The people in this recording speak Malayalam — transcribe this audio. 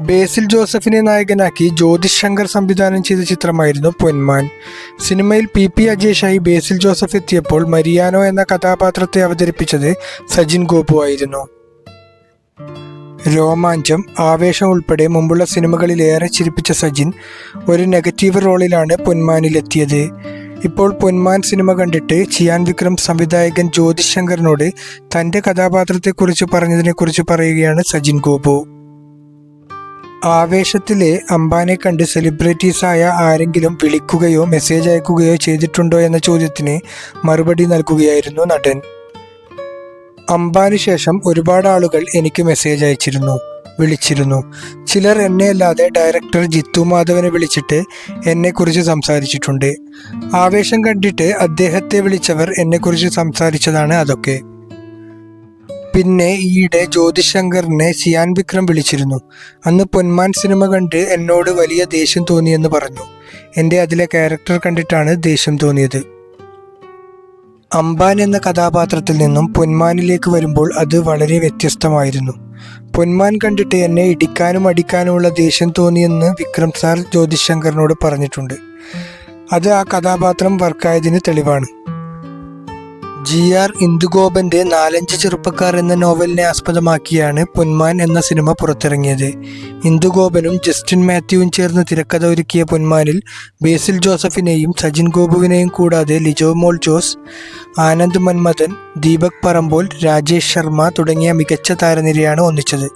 ബേസിൽ ജോസഫിനെ നായകനാക്കി ജ്യോതിഷ് ശങ്കർ സംവിധാനം ചെയ്ത ചിത്രമായിരുന്നു പൊന്മാൻ. സിനിമയിൽ പി അജേഷായി ബേസിൽ ജോസഫ് എത്തിയപ്പോൾ മരിയാനോ എന്ന കഥാപാത്രത്തെ അവതരിപ്പിച്ചത് സജിൻ ഗോപു ആയിരുന്നു. രോമാഞ്ചം, ആവേശം ഉൾപ്പെടെ മുമ്പുള്ള സിനിമകളിലേറെ ചിരിപ്പിച്ച സജിൻ ഒരു നെഗറ്റീവ് റോളിലാണ് പൊന്മാനിലെത്തിയത്. ഇപ്പോൾ പൊന്മാൻ സിനിമ കണ്ടിട്ട് ചിയാൻ വിക്രം സംവിധായകൻ ജ്യോതിഷ് ശങ്കറിനോട് തൻ്റെ കഥാപാത്രത്തെക്കുറിച്ച് പറഞ്ഞതിനെക്കുറിച്ച് പറയുകയാണ് സജിൻ ഗോപു. ആവേശത്തിലെ അംബാനെ കണ്ട് സെലിബ്രിറ്റീസായ ആരെങ്കിലും വിളിക്കുകയോ മെസ്സേജ് അയക്കുകയോ ചെയ്തിട്ടുണ്ടോ എന്ന ചോദ്യത്തിന് മറുപടി നൽകുകയായിരുന്നു നടൻ. അംബാന് ശേഷം ഒരുപാട് ആളുകൾ എനിക്ക് മെസ്സേജ് അയച്ചിരുന്നു, വിളിച്ചിരുന്നു. ചിലർ എന്നെ അല്ലാതെ ഡയറക്ടർ ജിത്തു മാധവനെ വിളിച്ചിട്ട് എന്നെക്കുറിച്ച് സംസാരിച്ചിട്ടുണ്ട്. ആവേശം കണ്ടിട്ട് അദ്ദേഹത്തെ വിളിച്ചവർ എന്നെക്കുറിച്ച് സംസാരിച്ചതാണ് അതൊക്കെ. പിന്നെ ഈയിടെ ജ്യോതിഷ് ശങ്കറിനെ ചിയാൻ വിക്രം വിളിച്ചിരുന്നു. അന്ന് പൊന്മാൻ സിനിമ കണ്ട് എന്നോട് വലിയ ദേഷ്യം തോന്നിയെന്ന് പറഞ്ഞു. എൻ്റെ അതിലെ ക്യാരക്ടർ കണ്ടിട്ടാണ് ദേഷ്യം തോന്നിയത്. അംബാൻ എന്ന കഥാപാത്രത്തിൽ നിന്നും പൊന്മാനിലേക്ക് വരുമ്പോൾ അത് വളരെ വ്യത്യസ്തമായിരുന്നു. പൊന്മാൻ കണ്ടിട്ട് എന്നെ ഇടിക്കാനും അടിക്കാനുമുള്ള ദേഷ്യം തോന്നിയെന്ന് വിക്രം സാർ ജ്യോതിഷ് ശങ്കറിനോട് പറഞ്ഞിട്ടുണ്ട്. അത് ആ കഥാപാത്രം വർക്കായതിന് തെളിവാണ്. GR ഇന്ദുഗോപന്റെ 4-5 ചെറുപ്പക്കാർ എന്ന നോവലിനെ ആസ്പദമാക്കിയാണ് പൊന്മാൻ എന്ന സിനിമ പുറത്തിറങ്ങിയത്. ഇന്ദുഗോപനും ജസ്റ്റിൻ മാത്യുവും ചേർന്ന് തിരക്കഥ ഒരുക്കിയ പൊന്മാനിൽ ബേസിൽ ജോസഫിനെയും സജിൻ ഗോപുവിനെയും കൂടാതെ ലിജോ മോൾ ജോസ്, ആനന്ദ് മന്മഥൻ, ദീപക് പറമ്പോൾ, രാജേഷ് ശർമ്മ തുടങ്ങിയ മികച്ച താരനിരയാണ് ഒന്നിച്ചത്.